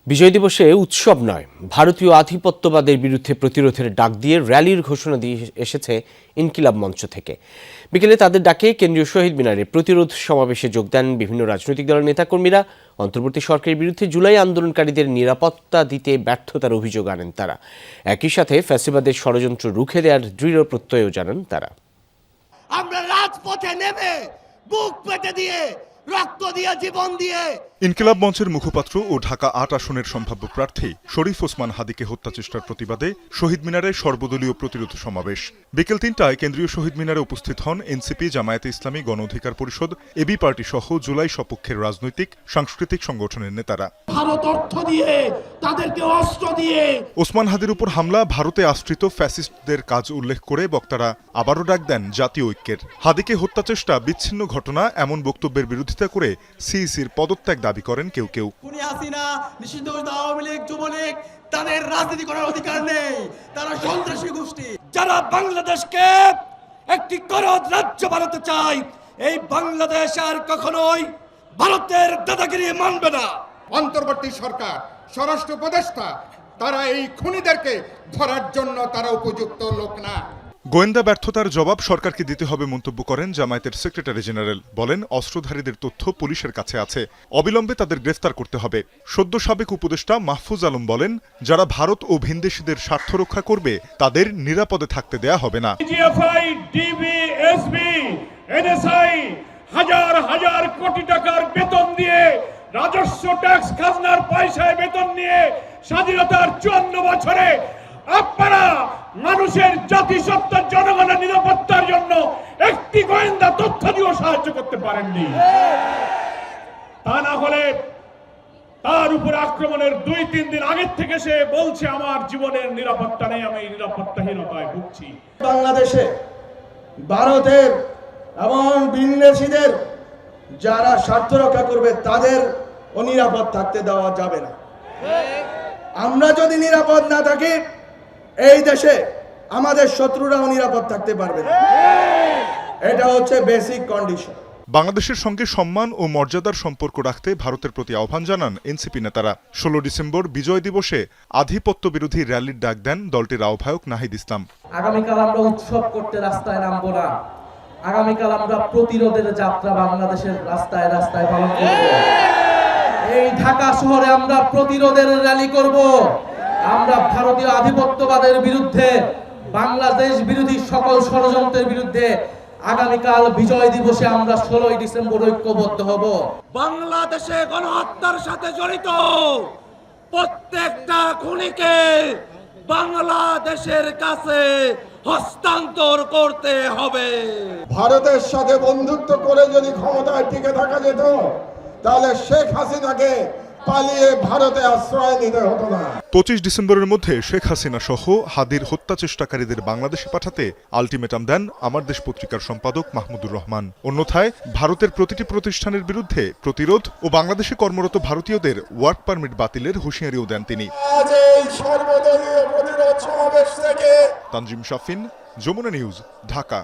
বিজয় দিবসে উৎসব নয়, ভারতীয় আধিপত্যবাদের বিরুদ্ধে প্রতিরোধের ডাক দিয়ে র্যালির ঘোষণা দিয়ে এসেছে ইনকিলাব মঞ্চ থেকে। বিকেলে তাদের ডাকে কেন্দ্রীয় শহীদ মিনারে প্রতিরোধ সমাবেশে যোগ দেন বিভিন্ন রাজনৈতিক দলের নেতাকর্মীরা। অন্তর্বর্তী সরকারের বিরুদ্ধে জুলাই আন্দোলনকারীদের নিরাপত্তা দিতে ব্যর্থতার অভিযোগ আনেন তারা। একই সাথে ফ্যাসিবাদের ষড়যন্ত্র রুখে দেওয়ার দৃঢ় প্রত্যয়ও জানান তারা। আমরা রাজপথে নেমে বুক পেতে দিয়ে রক্ত দিয়ে জীবন দিয়ে। ইনকিলাব মঞ্চের মুখপাত্র ও ঢাকা ৮ আসনের সম্ভাব্য প্রার্থী শরীফ ওসমান হাদিকে হত্যা চেষ্টার প্রতিবাদে শহীদ মিনারে সর্বদলীয় প্রতিরোধ সমাবেশ। বিকেল ৩টায় কেন্দ্রীয় শহীদ মিনারে উপস্থিত হন এনসিপি, জামায়াতে ইসলামী, গণ অধিকার পরিষদ, এবি পার্টি সহ জুলাই সপক্ষের রাজনৈতিক সাংস্কৃতিক সংগঠনের নেতারা। ভারত অর্থ দিয়ে, তাদেরকে অস্ত্র দিয়ে ওসমান হাদির উপর হামলা ভারতে আশ্রিত ফ্যাসিস্টদের কাজ উল্লেখ করে বক্তারা আবারও ডাক দেন জাতীয় ঐক্যের। হাদিকে হত্যা চেষ্টা বিচ্ছিন্ন ঘটনা এমন বক্তব্যের বিরোধিতা করে সিইসির পদত্যাগ দাবি করেন কেউ কেউ। হাসিনা, নিষিদ্ধ আওয়ামী লীগ, যুবলীগ, তাদের রাজনীতি করার অধিকার নেই, তারা সন্ত্রাসী গোষ্ঠী। যারা বাংলাদেশকে একটি করদ রাজ্য বানাতে চায়, এই বাংলাদেশ আর কখনোই ভারতের দাদাগিরি মানবে না। অন্তর্বর্তী সরকার, স্বরাষ্ট্র উপদেষ্টা, তারা এই খুনিদেরকে ধরার জন্য তারা উপযুক্ত লোক না। গোয়েন্দা ব্যর্থতার জবাব সরকারকে দিতে হবে মন্তব্য করেন জামায়াতের সেক্রেটারি জেনারেল। বলেন, অস্ত্রধারীদের তথ্য পুলিশের কাছে আছে, অবিলম্বে তাদের গ্রেফতার করতে হবে। সদ্য সাবেক উপদেষ্টা মাহফুজ আলম বলেন, যারা ভারত ও ভিনদেশীদের স্বার্থ রক্ষা করবে তাদের নিরাপদে থাকতে দেয়া হবে না। হাজার হাজার কোটি টাকার বেতন দিয়ে, রাজস্ব ট্যাক্স খাজনার পয়সায় বেতন নিয়ে স্বাধীনতার 54 বছরে আপনারা মানুষের জাতিসত্তার জনগণের নিরাপত্তার জন্য একটি গোয়েন্দা তথ্য দিয়েও সাহায্য করতে পারেননি। তা না হলে তার উপর আক্রমণের ২-৩ দিন আগের থেকে সে বলছে আমার জীবনের নিরাপত্তা নেই, আমি নিরাপত্তাহীনতায় ভুগছি। বাংলাদেশে ভারতের এবং বিদেশিদের যারা স্বার্থ রক্ষা করবে তাদের অনিরাপদ থাকতে দেওয়া যাবে না। আমরা যদি নিরাপদ না থাকি, এই দেশে আমাদের শত্রুরাও নিরাপদ থাকতে পারবে না। এটা হচ্ছে বেসিক কন্ডিশন। বাংলাদেশের সঙ্গে সম্মান ও মর্যাদার সম্পর্ক রাখতে ভারতের প্রতি আহ্বান জানান এনসিপি নেতারা। ১৬ ডিসেম্বর বিজয় দিবসে আধিপত্য বিরোধী র্যালির ডাক দেন দলটির আহ্বায়ক নাহিদ ইসলাম। আগামীকাল আমরা উৎসব করতে রাস্তায় নামবো না, আগামীকাল আমরা প্রতিরোধের যাত্রা বাংলাদেশের রাস্তায় রাস্তায় পালন করব। এই ঢাকা শহরে আমরা প্রতিরোধের র্যালি করব। আমরা ভারতীয় আধিপত্যবাদের বিরুদ্ধে, বাংলাদেশ বিরোধী সকল ষড়যন্ত্রের বিরুদ্ধে আগামীকাল বিজয় দিবসে আমরা ১৬ ডিসেম্বর ঐক্যবদ্ধ হব। বাংলাদেশে গণহত্যার সাথে জড়িত প্রত্যেকটা খুনিকে বাংলাদেশের কাছে হস্তান্তর করতে হবে। ভারতের সাথে বন্ধুত্ব করে যদি ক্ষমতায় টিকে থাকা যেত, তাহলে শেখ হাসিনাকে পালিয়ে ভারতে আশ্রয় নিতে হতো না। ২৫ ডিসেম্বরের মধ্যে শেখ হাসিনা সহ হাদির হত্যা চেষ্টাকারীদের বাংলাদেশে পাঠাতে আলটিমেটাম দেন আমার দেশ পত্রিকার সম্পাদক মাহমুদুর রহমান। অন্যথায় ভারতের প্রতিটি প্রতিষ্ঠানের বিরুদ্ধে প্রতিরোধ ও বাংলাদেশে কর্মরত ভারতীয়দের ওয়ার্ক পারমিট বাতিলের হুঁশিয়ারিও দেন তিনি। আজ এই সর্বদলীয় প্রতিরোধ সমাবেশ থেকে তানজিম শাফিন, যমুনা নিউজ, ঢাকা।